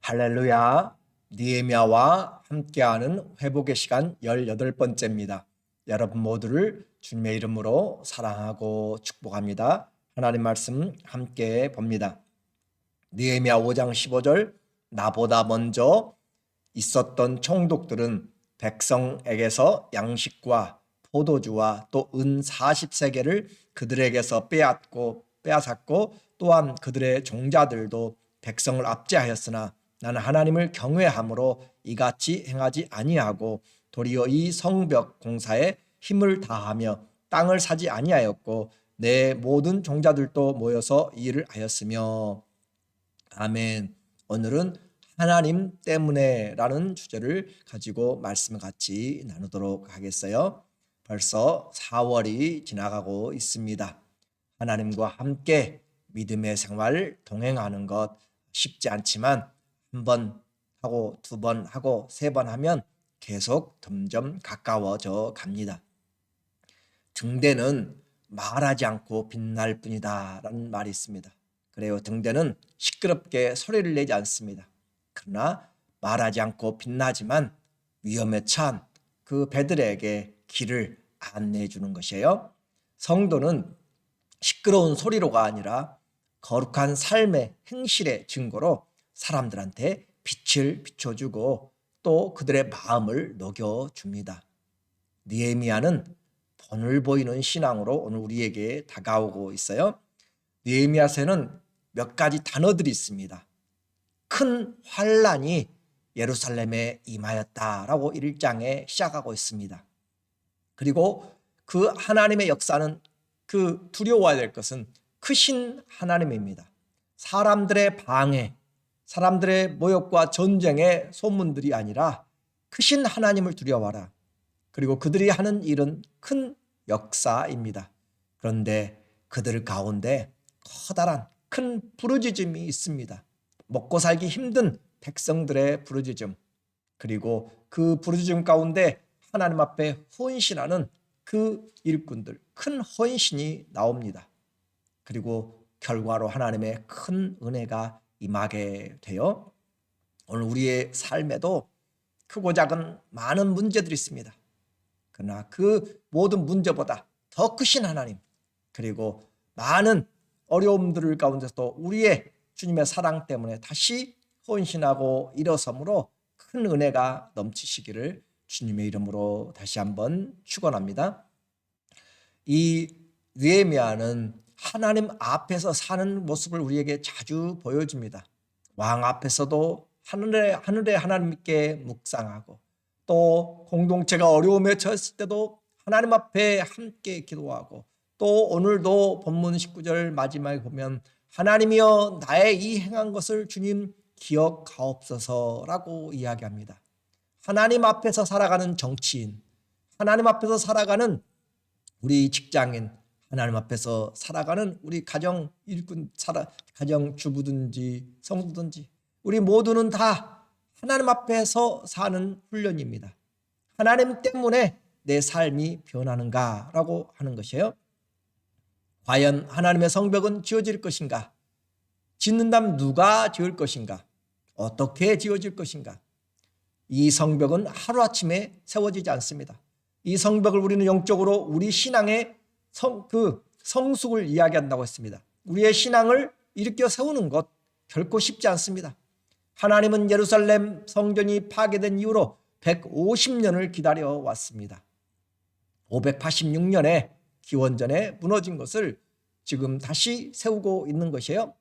할렐루야. 느헤미야와 함께하는 회복의 시간 18번째입니다. 여러분 모두를 주님의 이름으로 사랑하고 축복합니다. 하나님 말씀 함께 봅니다. 느헤미야 5장 15절 나보다 먼저 있었던 총독들은 백성에게서 양식과 포도주와 또 은 40세겔을 그들에게서 빼앗았고 또한 그들의 종자들도 백성을 압제하였으나 나는 하나님을 경외함으로 이같이 행하지 아니하고 도리어 이 성벽 공사에 힘을 다하며 땅을 사지 아니하였고 내 모든 종자들도 모여서 일을 하였으며. 아멘. 오늘은 하나님 때문에 라는 주제를 가지고 말씀을 같이 나누도록 하겠어요. 벌써 4월이 지나가고 있습니다. 하나님과 함께 믿음의 생활 동행하는 것 쉽지 않지만 한 번 하고 두 번 하고 세 번 하면 계속 점점 가까워져 갑니다. 등대는 말하지 않고 빛날 뿐이다 라는 말이 있습니다. 그래요. 등대는 시끄럽게 소리를 내지 않습니다. 그러나 말하지 않고 빛나지만 위험에 처한 그 배들에게 길을 안내해 주는 것이에요. 성도는 시끄러운 소리로가 아니라 거룩한 삶의 행실의 증거로 사람들한테 빛을 비춰주고 또 그들의 마음을 녹여줍니다. 느헤미야는 본을 보이는 신앙으로 오늘 우리에게 다가오고 있어요. 느헤미야서에는 몇 가지 단어들이 있습니다. 큰 환란이 예루살렘에 임하였다라고 1장에 시작하고 있습니다. 그리고 그 하나님의 역사는 그 두려워야 될 것은 크신 하나님입니다. 사람들의 방해, 사람들의 모욕과 전쟁의 소문들이 아니라 크신 하나님을 두려워하라. 그리고 그들이 하는 일은 큰 역사입니다. 그런데 그들 가운데 커다란 큰 부르짖음이 있습니다. 먹고 살기 힘든 백성들의 부르짖음, 그리고 그 부르짖음 가운데 하나님 앞에 헌신하는 그 일꾼들, 큰 헌신이 나옵니다. 그리고 결과로 하나님의 큰 은혜가 임하게 되어 오늘 우리의 삶에도 크고 작은 많은 문제들이 있습니다. 그러나 그 모든 문제보다 더 크신 하나님, 그리고 많은 어려움들 가운데서도 우리의 주님의 사랑 때문에 다시 헌신하고 일어섬으로 큰 은혜가 넘치시기를 주님의 이름으로 다시 한번 축원합니다. 이 느헤미야는 하나님 앞에서 사는 모습을 우리에게 자주 보여줍니다. 왕 앞에서도 하늘의 하나님께 묵상하고 또 공동체가 어려움에 처했을 때도 하나님 앞에 함께 기도하고 또 오늘도 본문 19절 마지막에 보면 하나님이여 나의 이 행한 것을 주님 기억하옵소서라고 이야기합니다. 하나님 앞에서 살아가는 정치인, 하나님 앞에서 살아가는 우리 직장인, 하나님 앞에서 살아가는 우리 가정 일꾼, 가정 주부든지 성도든지 우리 모두는 다 하나님 앞에서 사는 훈련입니다. 하나님 때문에 내 삶이 변하는가라고 하는 것이에요. 과연 하나님의 성벽은 지어질 것인가? 짓는다면 누가 지을 것인가? 어떻게 지어질 것인가? 이 성벽은 하루아침에 세워지지 않습니다. 이 성벽을 우리는 영적으로 우리 신앙의 성숙을 이야기한다고 했습니다. 우리의 신앙을 일으켜 세우는 것 결코 쉽지 않습니다. 하나님은 예루살렘 성전이 파괴된 이후로 150년을 기다려 왔습니다. 586년에 기원전에 무너진 것을 지금 다시 세우고 있는 것이에요.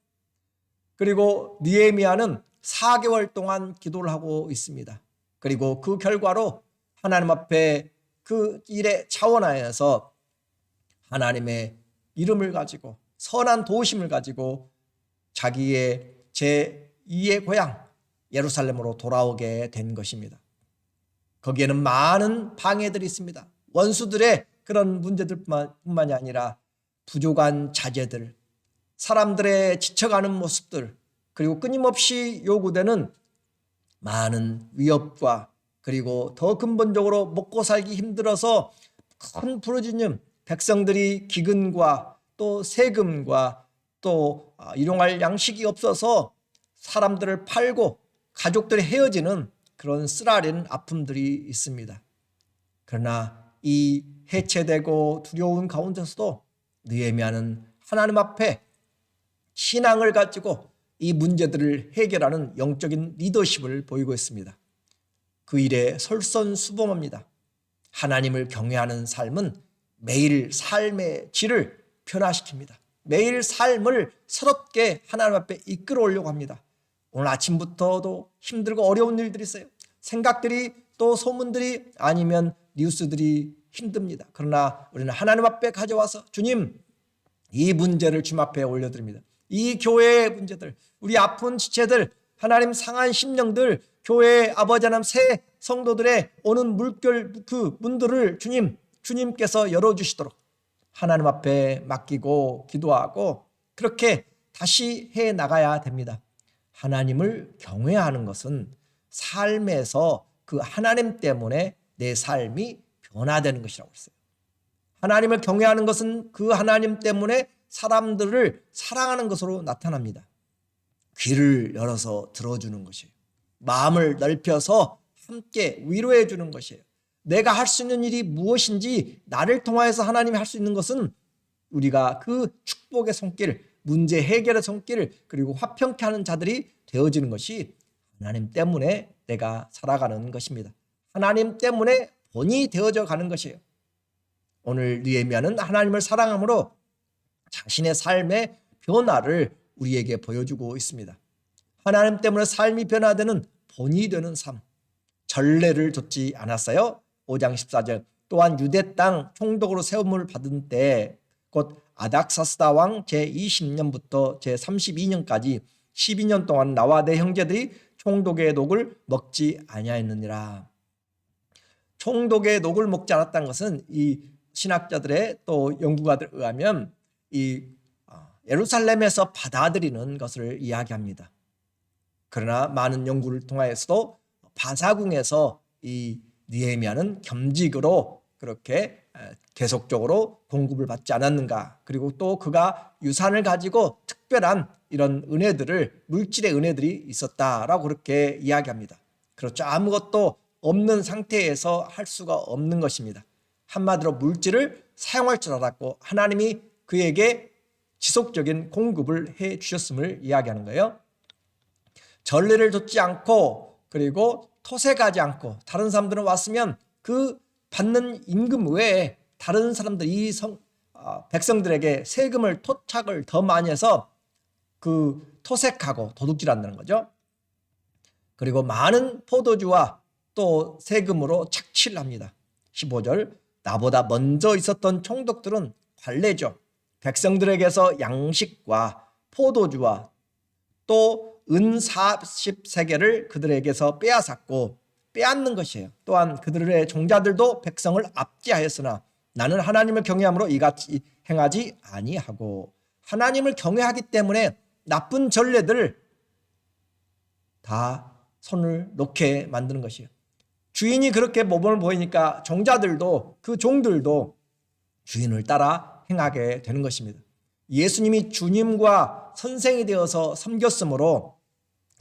그리고 느헤미야는 4개월 동안 기도를 하고 있습니다. 그리고 그 결과로 하나님 앞에 그 일에 차원하여서 하나님의 이름을 가지고 선한 도심을 가지고 자기의 제2의 고향 예루살렘으로 돌아오게 된 것입니다. 거기에는 많은 방해들이 있습니다. 원수들의 그런 문제들뿐만이 아니라 부족한 자재들, 사람들의 지쳐가는 모습들, 그리고 끊임없이 요구되는 많은 위협과 그리고 더 근본적으로 먹고 살기 힘들어서 큰 부르짖음, 백성들이 기근과 또 세금과 또 일용할 양식이 없어서 사람들을 팔고 가족들이 헤어지는 그런 쓰라린 아픔들이 있습니다. 그러나 이 해체되고 두려운 가운데서도 느헤미야는 하나님 앞에 신앙을 가지고 이 문제들을 해결하는 영적인 리더십을 보이고 있습니다. 그 일에 솔선수범합니다. 하나님을 경외하는 삶은 매일 삶의 질을 변화시킵니다. 매일 삶을 새롭게 하나님 앞에 이끌어 오려고 합니다. 오늘 아침부터도 힘들고 어려운 일들이 있어요. 생각들이 또 소문들이 아니면 뉴스들이 힘듭니다. 그러나 우리는 하나님 앞에 가져와서 주님, 이 문제를 주님 앞에 올려드립니다. 이 교회의 문제들, 우리 아픈 지체들, 하나님 상한 심령들, 교회 아버지 하나님 새 성도들의 오는 물결 그 문들을 주님께서 열어주시도록 하나님 앞에 맡기고 기도하고 그렇게 다시 해 나가야 됩니다. 하나님을 경외하는 것은 삶에서 그 하나님 때문에 내 삶이 변화되는 것이라고 했어요. 하나님을 경외하는 것은 그 하나님 때문에 사람들을 사랑하는 것으로 나타납니다. 귀를 열어서 들어주는 것이에요. 마음을 넓혀서 함께 위로해 주는 것이에요. 내가 할 수 있는 일이 무엇인지 나를 통하여서 하나님이 할 수 있는 것은 우리가 그 축복의 손길, 문제 해결의 손길, 그리고 화평케 하는 자들이 되어지는 것이 하나님 때문에 내가 살아가는 것입니다. 하나님 때문에 본이 되어져 가는 것이에요. 오늘 느헤미야는 하나님을 사랑함으로 자신의 삶의 변화를 우리에게 보여주고 있습니다. 하나님 때문에 삶이 변화되는 본이 되는 삶. 전례를 줬지 않았어요? 5장 14절. 또한 유대 땅 총독으로 세움을 받은 때 곧 아닥사스다 왕 제20년부터 제32년까지 12년 동안 나와 내 형제들이 총독의 녹을 먹지 아니하였느니라. 총독의 녹을 먹지 않았다는 것은 이 신학자들의 또 연구가들에 의하면 이 예루살렘에서 받아들이는 것을 이야기합니다. 그러나 많은 연구를 통하여서도 바사궁에서 이 느헤미야는 겸직으로 그렇게 계속적으로 공급을 받지 않았는가, 그리고 또 그가 유산을 가지고 특별한 이런 은혜들을, 물질의 은혜들이 있었다라고 그렇게 이야기합니다. 그렇죠. 아무것도 없는 상태에서 할 수가 없는 것입니다. 한마디로 물질을 사용할 줄 알았고 하나님이 그에게 지속적인 공급을 해 주셨음을 이야기하는 거예요. 전례를 줬지 않고 그리고 토색하지 않고 다른 사람들은 왔으면 그 받는 임금 외에 다른 사람들 백성들에게 세금을 토착을 더 많이 해서 그 토색하고 도둑질한다는 거죠. 그리고 많은 포도주와 또 세금으로 착취를 합니다. 15절. 나보다 먼저 있었던 총독들은 관례죠. 백성들에게서 양식과 포도주와 또 은 40세겔을 그들에게서 빼앗았고 빼앗는 것이에요. 또한 그들의 종자들도 백성을 압제하였으나 나는 하나님을 경외함으로 이같이 행하지 아니하고, 하나님을 경외하기 때문에 나쁜 전례들 다 손을 놓게 만드는 것이에요. 주인이 그렇게 모범을 보이니까 종자들도, 그 종들도 주인을 따라 행하게 되는 것입니다. 예수님이 주님과 선생이 되어서 섬겼으므로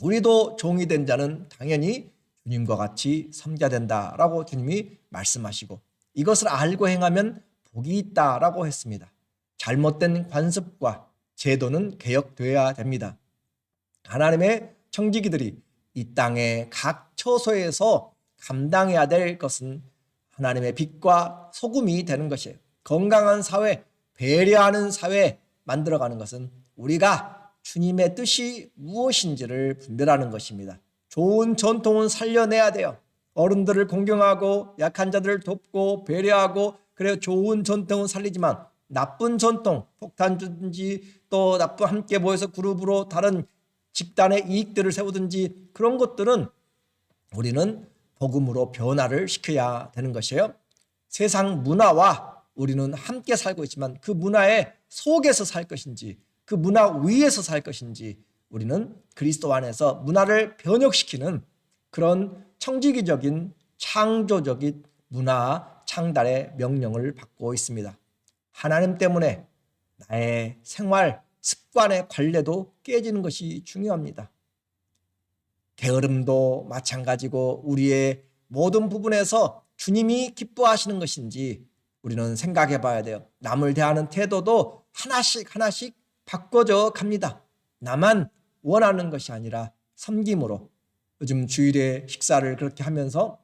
우리도 종이 된 자는 당연히 주님과 같이 섬겨야 된다라고 주님이 말씀하시고, 이것을 알고 행하면 복이 있다라고 했습니다. 잘못된 관습과 제도는 개혁되어야 됩니다. 하나님의 청지기들이 이 땅의 각 처소에서 감당해야 될 것은 하나님의 빛과 소금이 되는 것이에요. 건강한 사회, 배려하는 사회 만들어가는 것은 우리가 주님의 뜻이 무엇인지를 분별하는 것입니다. 좋은 전통은 살려내야 돼요. 어른들을 공경하고 약한 자들을 돕고 배려하고, 그래야 좋은 전통은 살리지만 나쁜 전통, 폭탄주든지 또 나쁜 함께 모여서 그룹으로 다른 집단의 이익들을 세우든지 그런 것들은 우리는 복음으로 변화를 시켜야 되는 것이에요. 세상 문화와 우리는 함께 살고 있지만 그 문화의 속에서 살 것인지 그 문화 위에서 살 것인지, 우리는 그리스도 안에서 문화를 변혁시키는 그런 청지기적인 창조적인 문화 창달의 명령을 받고 있습니다. 하나님 때문에 나의 생활 습관의 관례도 깨지는 것이 중요합니다. 게으름도 마찬가지고 우리의 모든 부분에서 주님이 기뻐하시는 것인지 우리는 생각해 봐야 돼요. 남을 대하는 태도도 하나씩 하나씩 바꿔져 갑니다. 나만 원하는 것이 아니라 섬김으로. 요즘 주일에 식사를 그렇게 하면서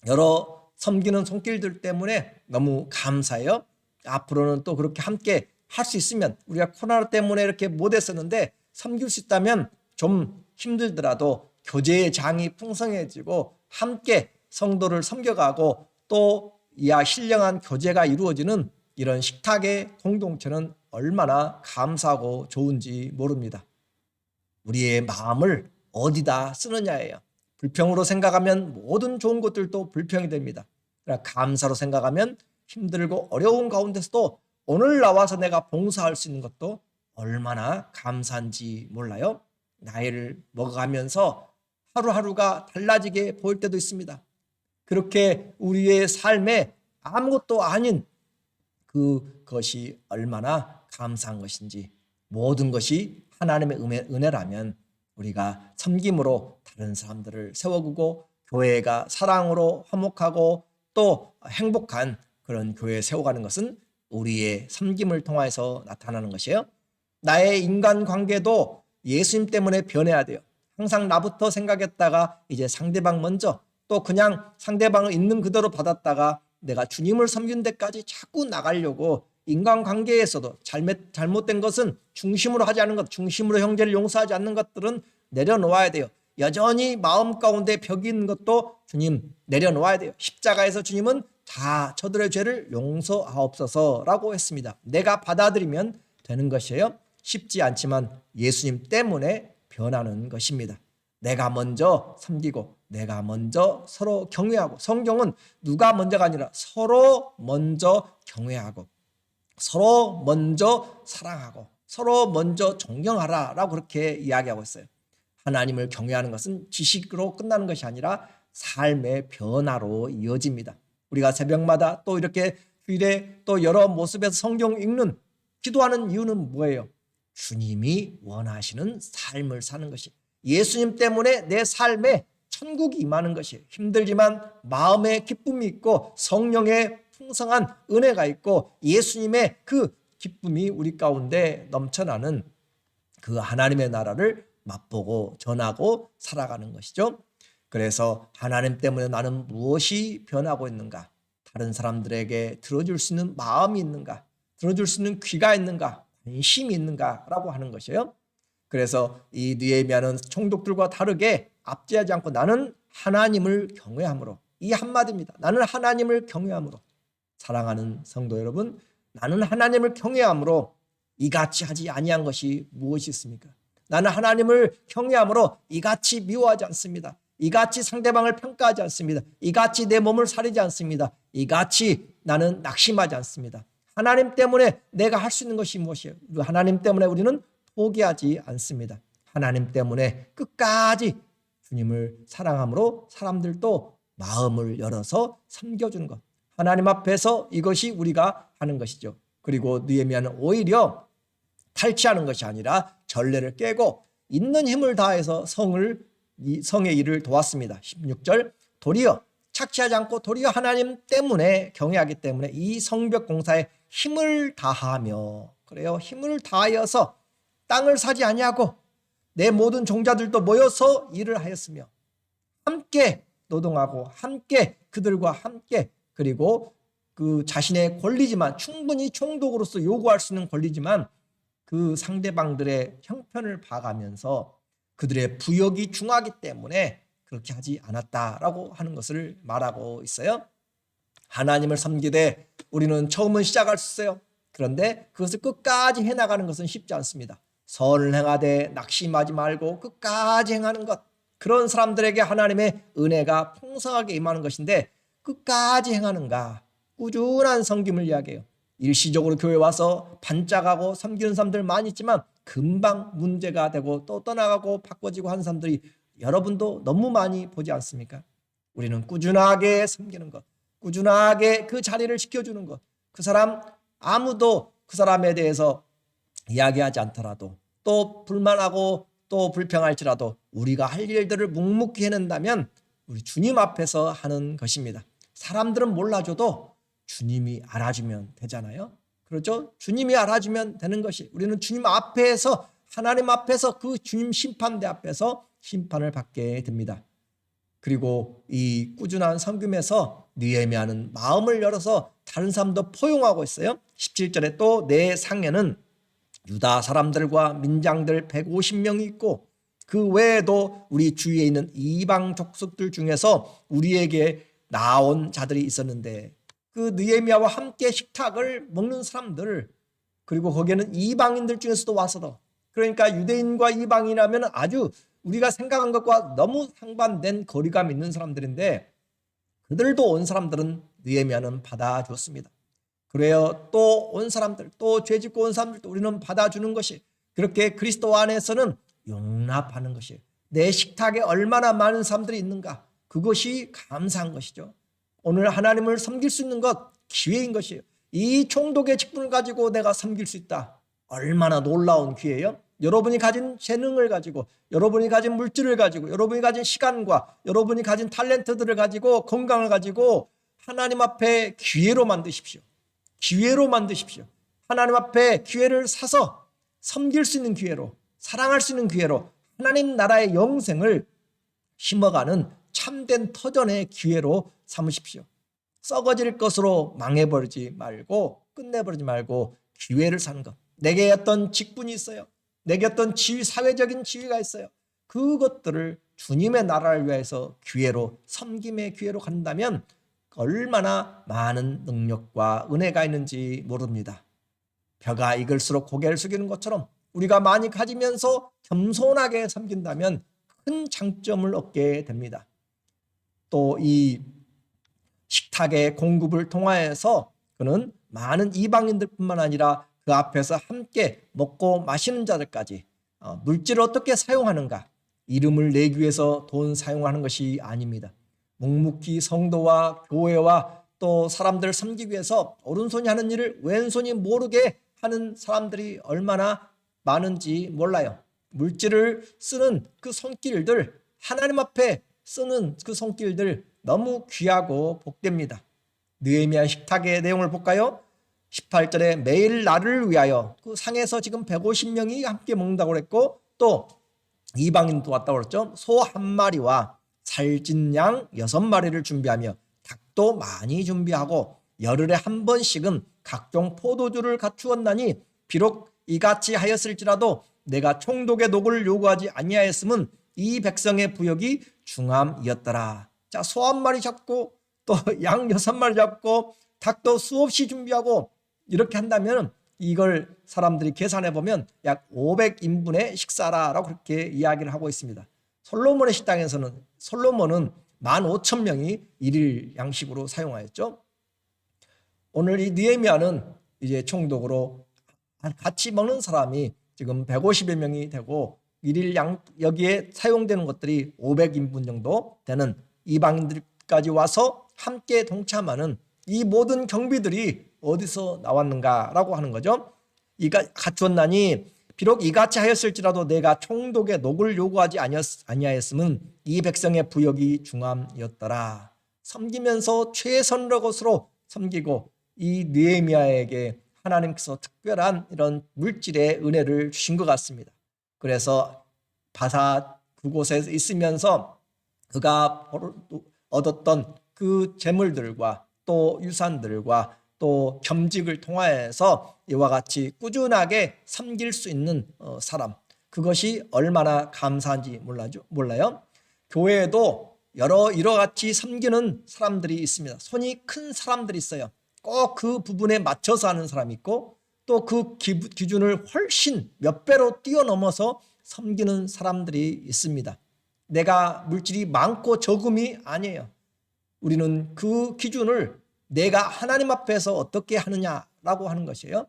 여러 섬기는 손길들 때문에 너무 감사해요. 앞으로는 또 그렇게 함께 할 수 있으면, 우리가 코로나 때문에 이렇게 못했었는데 섬길 수 있다면 좀 힘들더라도 교제의 장이 풍성해지고 함께 성도를 섬겨가고 또 이야 신령한 교제가 이루어지는 이런 식탁의 공동체는 얼마나 감사하고 좋은지 모릅니다. 우리의 마음을 어디다 쓰느냐예요. 불평으로 생각하면 모든 좋은 것들도 불평이 됩니다. 그러나 감사로 생각하면 힘들고 어려운 가운데서도 오늘 나와서 내가 봉사할 수 있는 것도 얼마나 감사한지 몰라요. 나이를 먹어가면서 하루하루가 달라지게 보일 때도 있습니다. 그렇게 우리의 삶에 아무것도 아닌 그것이 얼마나 감사한 것인지, 모든 것이 하나님의 은혜라면 우리가 섬김으로 다른 사람들을 세워주고 교회가 사랑으로 화목하고 또 행복한 그런 교회 세워가는 것은 우리의 섬김을 통해서 나타나는 것이에요. 나의 인간관계도 예수님 때문에 변해야 돼요. 항상 나부터 생각했다가 이제 상대방 먼저, 또 그냥 상대방을 있는 그대로 받았다가 내가 주님을 섬기는 데까지 자꾸 나가려고, 인간관계에서도 잘못된 것은 중심으로 하지 않는 것, 중심으로 형제를 용서하지 않는 것들은 내려놓아야 돼요. 여전히 마음 가운데 벽이 있는 것도 주님 내려놓아야 돼요. 십자가에서 주님은 다 저들의 죄를 용서하옵소서라고 했습니다. 내가 받아들이면 되는 것이에요. 쉽지 않지만 예수님 때문에 변하는 것입니다. 내가 먼저 섬기고 내가 먼저 서로 경외하고, 성경은 누가 먼저가 아니라 서로 먼저 경외하고 서로 먼저 사랑하고 서로 먼저 존경하라라고 그렇게 이야기하고 있어요. 하나님을 경외하는 것은 지식으로 끝나는 것이 아니라 삶의 변화로 이어집니다. 우리가 새벽마다 또 이렇게 주일에 또 여러 모습에서 성경 읽는, 기도하는 이유는 뭐예요? 주님이 원하시는 삶을 사는 것이, 예수님 때문에 내 삶에 천국이 임하는 것이, 힘들지만 마음에 기쁨이 있고 성령의 풍성한 은혜가 있고 예수님의 그 기쁨이 우리 가운데 넘쳐나는 그 하나님의 나라를 맛보고 전하고 살아가는 것이죠. 그래서 하나님 때문에 나는 무엇이 변하고 있는가? 다른 사람들에게 들어줄 수 있는 마음이 있는가? 들어줄 수 있는 귀가 있는가? 관심이 있는가라고 하는 것이에요. 그래서 이 느헤미야는 총독들과 다르게 압제하지 않고 나는 하나님을 경외함으로, 이 한마디입니다. 나는 하나님을 경외함으로. 사랑하는 성도 여러분, 나는 하나님을 경외함으로 이같이 하지 아니한 것이 무엇이 있습니까? 나는 하나님을 경외함으로 이같이 미워하지 않습니다. 이같이 상대방을 평가하지 않습니다. 이같이 내 몸을 사리지 않습니다. 이같이 나는 낙심하지 않습니다. 하나님 때문에 내가 할 수 있는 것이 무엇이에요? 하나님 때문에 우리는 포기하지 않습니다. 하나님 때문에 끝까지 주님을 사랑함으로 사람들도 마음을 열어서 섬겨주는 것, 하나님 앞에서 이것이 우리가 하는 것이죠. 그리고 느헤미야는 오히려 탈취하는 것이 아니라 전례를 깨고 있는 힘을 다해서 성의 일을 도왔습니다. 16절, 도리어 착취하지 않고 도리어 하나님 때문에 경외하기 때문에 이 성벽 공사에 힘을 다하며, 그래요, 힘을 다하여서 땅을 사지 아니하고 내 모든 종자들도 모여서 일을 하였으며, 함께 노동하고 함께 그들과 함께, 그리고 그 자신의 권리지만, 충분히 총독으로서 요구할 수 있는 권리지만 그 상대방들의 형편을 봐가면서 그들의 부역이 중하기 때문에 그렇게 하지 않았다라고 하는 것을 말하고 있어요. 하나님을 섬기되 우리는 처음은 시작할 수 있어요. 그런데 그것을 끝까지 해나가는 것은 쉽지 않습니다. 선을 행하되 낙심하지 말고 끝까지 행하는 것, 그런 사람들에게 하나님의 은혜가 풍성하게 임하는 것인데, 끝까지 행하는가? 꾸준한 섬김을 이야기해요. 일시적으로 교회 와서 반짝하고 섬기는 사람들 많이 있지만 금방 문제가 되고 또 떠나가고 바꿔지고 하는 사람들이 여러분도 너무 많이 보지 않습니까? 우리는 꾸준하게 섬기는 것, 꾸준하게 그 자리를 지켜주는 것, 그 사람 아무도 그 사람에 대해서 이야기하지 않더라도 또 불만하고 또 불평할지라도 우리가 할 일들을 묵묵히 해낸다면 우리 주님 앞에서 하는 것입니다. 사람들은 몰라줘도 주님이 알아주면 되잖아요. 그렇죠? 주님이 알아주면 되는 것이, 우리는 주님 앞에서, 하나님 앞에서, 그 주님 심판대 앞에서 심판을 받게 됩니다. 그리고 이 꾸준한 섬김에서 느헤미야는 마음을 열어서 다른 사람도 포용하고 있어요. 17절에 또 내 상에는 유다 사람들과 민장들 150명이 있고 그 외에도 우리 주위에 있는 이방 족속들 중에서 우리에게 나온 자들이 있었는데, 그 느헤미야와 함께 식탁을 먹는 사람들, 그리고 거기에는 이방인들 중에서도 와서도, 그러니까 유대인과 이방인이라면 아주 우리가 생각한 것과 너무 상반된 거리감 있는 사람들인데, 그들도 온 사람들은 느헤미야는 받아주었습니다. 그래요. 또 온 사람들, 또 죄짓고 온 사람들도 우리는 받아주는 것이, 그렇게 그리스도 안에서는 용납하는 것이에요. 내 식탁에 얼마나 많은 사람들이 있는가, 그것이 감사한 것이죠. 오늘 하나님을 섬길 수 있는 것 기회인 것이에요. 이 총독의 직분을 가지고 내가 섬길 수 있다, 얼마나 놀라운 기회예요. 여러분이 가진 재능을 가지고, 여러분이 가진 물질을 가지고, 여러분이 가진 시간과 여러분이 가진 탤런트들을 가지고, 건강을 가지고 하나님 앞에 기회로 만드십시오. 기회로 만드십시오. 하나님 앞에 기회를 사서 섬길 수 있는 기회로, 사랑할 수 있는 기회로, 하나님 나라의 영생을 심어가는 참된 터전의 기회로 삼으십시오. 썩어질 것으로 망해버리지 말고, 끝내버리지 말고 기회를 사는 것. 내게 어떤 직분이 있어요. 내게 어떤 지위, 사회적인 지위가 있어요. 그것들을 주님의 나라를 위해서 기회로, 섬김의 기회로 간다면 얼마나 많은 능력과 은혜가 있는지 모릅니다. 벼가 익을수록 고개를 숙이는 것처럼 우리가 많이 가지면서 겸손하게 섬긴다면 큰 장점을 얻게 됩니다. 또 이 식탁의 공급을 통하여서 그는 많은 이방인들뿐만 아니라 그 앞에서 함께 먹고 마시는 자들까지, 물질을 어떻게 사용하는가, 이름을 내기 위해서 돈 사용하는 것이 아닙니다. 묵묵히 성도와 교회와 또 사람들을 섬기기 위해서 오른손이 하는 일을 왼손이 모르게 하는 사람들이 얼마나 많은지 몰라요. 물질을 쓰는 그 손길들, 하나님 앞에 쓰는 그 손길들 너무 귀하고 복됩니다. 느헤미야 식탁의 내용을 볼까요? 18절에 매일 나를 위하여, 그 상에서 지금 150명이 함께 먹는다고 그랬고, 또 이방인도 왔다고 그랬죠. 소 한 마리와 살찐 양 6마리를 준비하며 닭도 많이 준비하고 열흘에 한 번씩은 각종 포도주를 갖추었나니 비록 이같이 하였을지라도 내가 총독의 녹을 요구하지 아니하였음은 이 백성의 부역이 중함이었더라. 자, 소 한 마리 잡고 또 양 6마리 잡고 닭도 수없이 준비하고 이렇게 한다면 이걸 사람들이 계산해 보면 약 500인분의 식사라라고 그렇게 이야기를 하고 있습니다. 솔로몬의 식당에서는, 솔로몬은 15,000명이 일일 양식으로 사용하였죠. 오늘 이 느헤미야는 이제 총독으로 같이 먹는 사람이 지금 150여 명이 되고, 일일 여기에 사용되는 것들이 500인분 정도 되는 이방인들까지 와서 함께 동참하는 이 모든 경비들이 어디서 나왔는가라고 하는 거죠. 이가 갖추었나니 비록 이같이 하였을지라도 내가 총독의 녹을 요구하지 아니하였음은 이 백성의 부역이 중함이었더라. 섬기면서 최선의 것으로 섬기고, 이 느헤미야에게 하나님께서 특별한 이런 물질의 은혜를 주신 것 같습니다. 그래서 바사 그곳에 있으면서 그가 얻었던 그 재물들과 또 유산들과 또 겸직을 통하여서 이와 같이 꾸준하게 섬길 수 있는 사람, 그것이 얼마나 감사한지 몰라요. 교회에도 여러 같이 섬기는 사람들이 있습니다. 손이 큰 사람들이 있어요. 꼭 그 부분에 맞춰서 하는 사람이 있고, 또 그 기준을 훨씬 몇 배로 뛰어넘어서 섬기는 사람들이 있습니다. 내가 물질이 많고 적음이 아니에요. 우리는 그 기준을 내가 하나님 앞에서 어떻게 하느냐라고 하는 것이에요.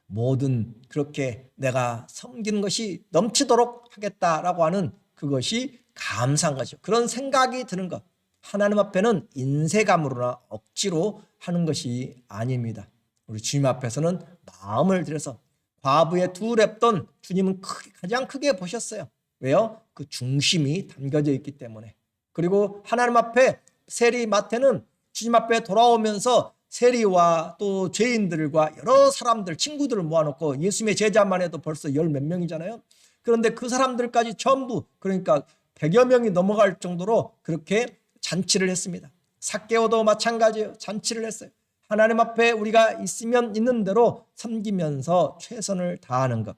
뭐든 그렇게 내가 섬기는 것이 넘치도록 하겠다라고 하는 그것이 감사한 것이죠. 그런 생각이 드는 것. 하나님 앞에는 인색함으로나 억지로 하는 것이 아닙니다. 우리 주님 앞에서는 마음을 들여서 과부의 두 랩돈 주님은 가장 크게 보셨어요. 왜요? 그 중심이 담겨져 있기 때문에. 그리고 하나님 앞에 세리 마태는 주님 앞에 돌아오면서 세리와 또 죄인들과 여러 사람들, 친구들을 모아놓고 예수님의 제자만 해도 벌써 열 몇 명이잖아요. 그런데 그 사람들까지 전부, 그러니까 100여 명이 넘어갈 정도로 그렇게 잔치를 했습니다. 삭개오도 마찬가지예요. 잔치를 했어요. 하나님 앞에 우리가 있으면 있는 대로 섬기면서 최선을 다하는 것.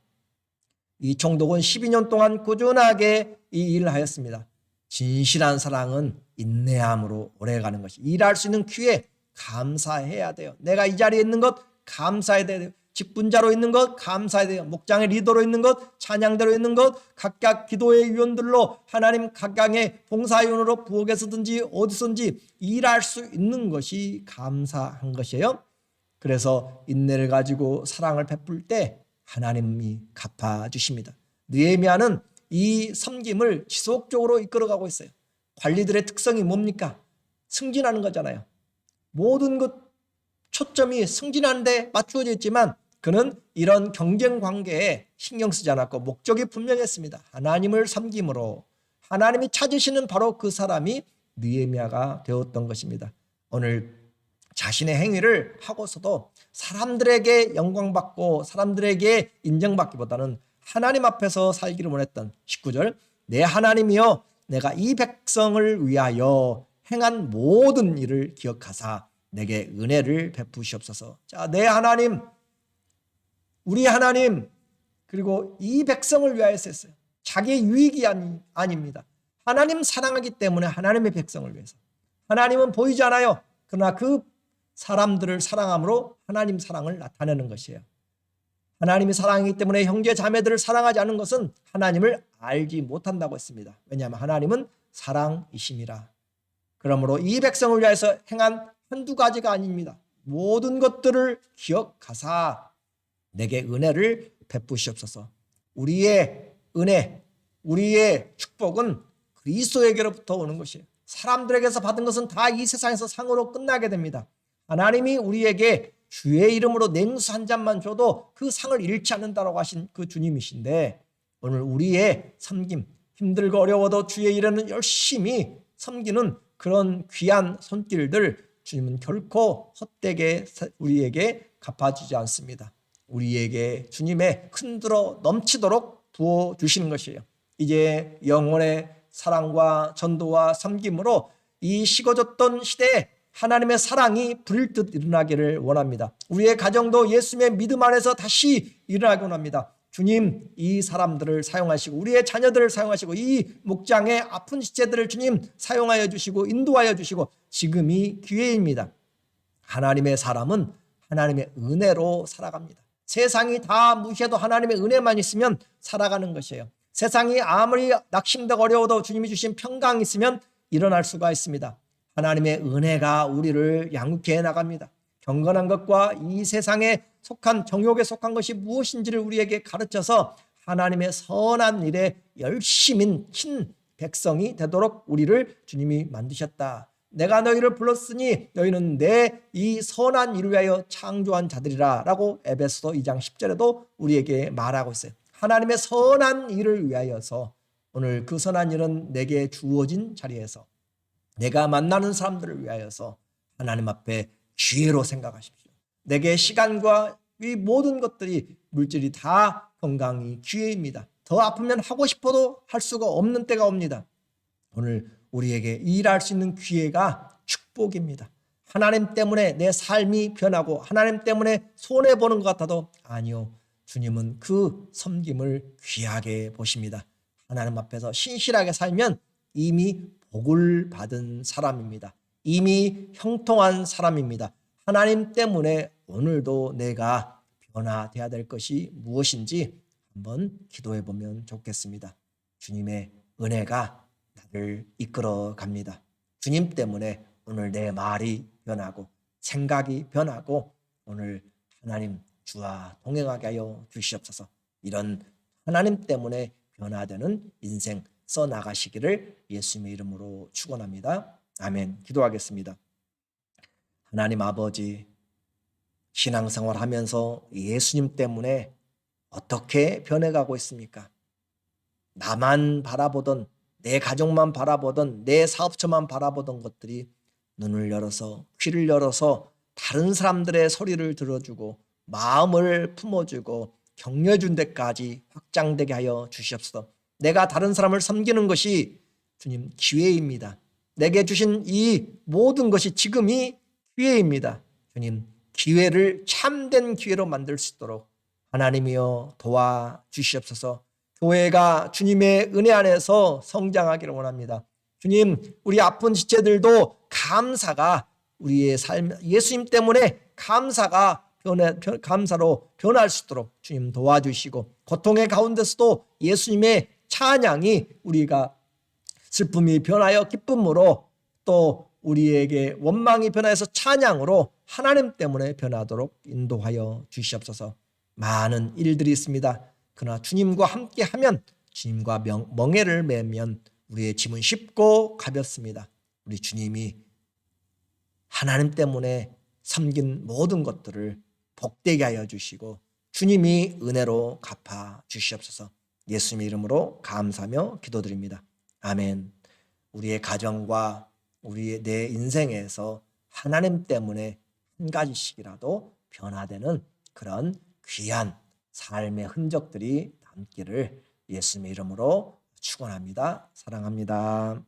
이 총독은 12년 동안 꾸준하게 이 일을 하였습니다. 진실한 사랑은 인내함으로 오래가는 것이, 일할 수 있는 기회 감사해야 돼요. 내가 이 자리에 있는 것 감사해야 돼요. 직분자로 있는 것 감사해야 돼요. 목장의 리더로 있는 것, 찬양대로 있는 것, 각각 기도의 위원들로 하나님 각각의 봉사위원으로 부엌에서든지 어디서든지 일할 수 있는 것이 감사한 것이에요. 그래서 인내를 가지고 사랑을 베풀 때 하나님이 갚아주십니다. 느헤미야는 이 섬김을 지속적으로 이끌어가고 있어요. 관리들의 특성이 뭡니까? 승진하는 거잖아요. 모든 것 초점이 승진하는 데 맞추어져 있지만 그는 이런 경쟁 관계에 신경 쓰지 않았고 목적이 분명했습니다. 하나님을 섬김으로 하나님이 찾으시는 바로 그 사람이 느헤미야가 되었던 것입니다. 오늘 자신의 행위를 하고서도 사람들에게 영광받고 사람들에게 인정받기보다는 하나님 앞에서 살기를 원했던 19절, 내 하나님이여 내가 이 백성을 위하여 행한 모든 일을 기억하사 내게 은혜를 베푸시옵소서. 자, 내 하나님, 우리 하나님, 그리고 이 백성을 위하여 했어요. 자기의 유익이 아닙니다. 하나님 사랑하기 때문에 하나님의 백성을 위해서. 하나님은 보이지 않아요. 그러나 그 사람들을 사랑함으로 하나님 사랑을 나타내는 것이에요. 하나님이 사랑이기 때문에 형제 자매들을 사랑하지 않는 것은 하나님을 알지 못한다고 했습니다. 왜냐하면 하나님은 사랑이심이라. 그러므로 이 백성을 위해서 행한 한두 가지가 아닙니다. 모든 것들을 기억하사 내게 은혜를 베푸시옵소서. 우리의 은혜, 우리의 축복은 그리스도에게로부터 오는 것이에요. 사람들에게서 받은 것은 다 이 세상에서 상으로 끝나게 됩니다. 하나님이 우리에게 주의 이름으로 냉수 한 잔만 줘도 그 상을 잃지 않는다라고 하신 그 주님이신데, 오늘 우리의 섬김, 힘들고 어려워도 주의 일에는 열심히 섬기는 그런 귀한 손길들 주님은 결코 헛되게 우리에게 갚아주지 않습니다. 우리에게 주님의 흔들어 넘치도록 부어주시는 것이에요. 이제 영혼의 사랑과 전도와 섬김으로 이 식어졌던 시대에 하나님의 사랑이 불일 듯 일어나기를 원합니다. 우리의 가정도 예수님의 믿음 안에서 다시 일어나기 원합니다. 주님, 이 사람들을 사용하시고 우리의 자녀들을 사용하시고 이 목장의 아픈 시체들을 주님 사용하여 주시고 인도하여 주시고 지금이 기회입니다. 하나님의 사람은 하나님의 은혜로 살아갑니다. 세상이 다 무시해도 하나님의 은혜만 있으면 살아가는 것이에요. 세상이 아무리 낙심되고 어려워도 주님이 주신 평강이 있으면 일어날 수가 있습니다. 하나님의 은혜가 우리를 양육해 나갑니다. 경건한 것과 이 세상에 속한 정욕에 속한 것이 무엇인지를 우리에게 가르쳐서 하나님의 선한 일에 열심인 친 백성이 되도록 우리를 주님이 만드셨다. 내가 너희를 불렀으니 너희는 내 이 선한 일을 위하여 창조한 자들이라 라고 에베소서 2장 10절에도 우리에게 말하고 있어요. 하나님의 선한 일을 위하여서 오늘 그 선한 일은 내게 주어진 자리에서 내가 만나는 사람들을 위하여서 하나님 앞에 기회로 생각하십시오. 내게 시간과 이 모든 것들이 물질이 다 건강이 기회입니다. 더 아프면 하고 싶어도 할 수가 없는 때가 옵니다. 오늘 우리에게 일할 수 있는 기회가 축복입니다. 하나님 때문에 내 삶이 변하고 하나님 때문에 손해보는 것 같아도 아니요. 주님은 그 섬김을 귀하게 보십니다. 하나님 앞에서 신실하게 살면 이미 복을 받은 사람입니다. 이미 형통한 사람입니다. 하나님 때문에 오늘도 내가 변화돼야 될 것이 무엇인지 한번 기도해 보면 좋겠습니다. 주님의 은혜가 나를 이끌어 갑니다. 주님 때문에 오늘 내 말이 변하고 생각이 변하고 오늘 하나님 주와 동행하게 하여 주시옵소서. 이런 하나님 때문에 변화되는 인생 써나가시기를 예수님의 이름으로 축원합니다. 아멘. 기도하겠습니다. 하나님 아버지, 신앙생활 하면서 예수님 때문에 어떻게 변해가고 있습니까? 나만 바라보던, 내 가족만 바라보던, 내 사업처만 바라보던 것들이 눈을 열어서, 귀를 열어서 다른 사람들의 소리를 들어주고 마음을 품어주고 격려준 데까지 확장되게 하여 주시옵소서. 내가 다른 사람을 섬기는 것이 주님 기회입니다. 내게 주신 이 모든 것이 지금이 기회입니다. 주님, 기회를 참된 기회로 만들 수 있도록 하나님이여 도와주시옵소서. 교회가 주님의 은혜 안에서 성장하기를 원합니다. 주님, 우리 아픈 지체들도 감사가 우리의 삶, 예수님 때문에 감사로 변할 수 있도록 주님 도와주시고, 고통의 가운데서도 예수님의 찬양이 우리가 슬픔이 변하여 기쁨으로, 또 우리에게 원망이 변하여서 찬양으로 하나님 때문에 변하도록 인도하여 주시옵소서. 많은 일들이 있습니다. 그러나 주님과 함께하면, 주님과 멍에를 매면 우리의 짐은 쉽고 가볍습니다. 우리 주님이 하나님 때문에 섬긴 모든 것들을 복되게 하여 주시고 주님이 은혜로 갚아 주시옵소서. 예수님 이름으로 감사하며 기도드립니다. 아멘. 우리의 가정과 우리의 내 인생에서 하나님 때문에 한 가지씩이라도 변화되는 그런 귀한 삶의 흔적들이 남기를 예수님의 이름으로 축원합니다. 사랑합니다.